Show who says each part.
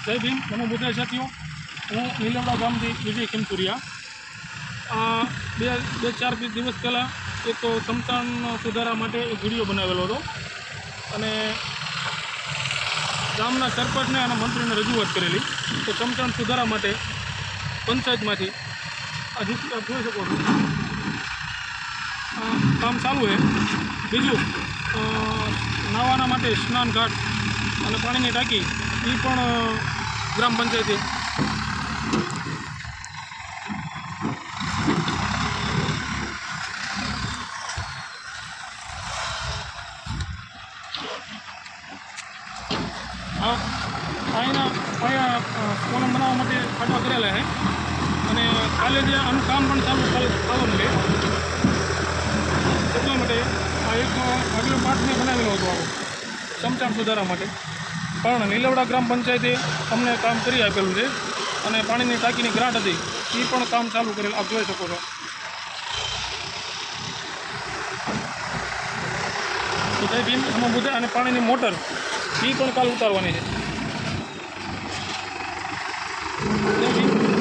Speaker 1: જય ભીમ, નમો બુદ્ધાય સાથીઓ. હું નીલમડા ગામથી વિજય ખીમસુરિયા. બે ચાર દિવસ પહેલાં એક સમતાન સુધારા માટે એક વિડીયો બનાવેલો હતો અને ગામના સરપંચને અને મંત્રીને રજૂઆત કરેલી કે સમતાન સુધારા માટે પંચાયતમાંથી આપ જોઈ શકો છો કામ ચાલુ છે. બીજું નાવાના માટે સ્નાન ઘાટ અને પાણીની ટાંકી એ પણ ગ્રામ પંચાયતે અહીંયા કોલમ બનાવવા માટે ખાડા કરેલા છે અને કાલે જે આનું કામ પણ ચાલુ થવાનું છે. એટલા માટે આ એક આગલો પાઠ મેં બનાવેલો હતો આવો સમચાણ સુધારા માટે. પણ નીલવડા ગ્રામ પંચાયતે અમને કામ કરી આપેલું છે અને પાણીની ટાંકીની ગ્રાન્ટ હતી એ પણ કામ ચાલુ કરેલ આપ જોઈ શકો છો. જય ભીમ, નમો બુદ્ધાય. અને પાણીની મોટર એ પણ કાલ ઉતારવાની છે. જય ભીમ.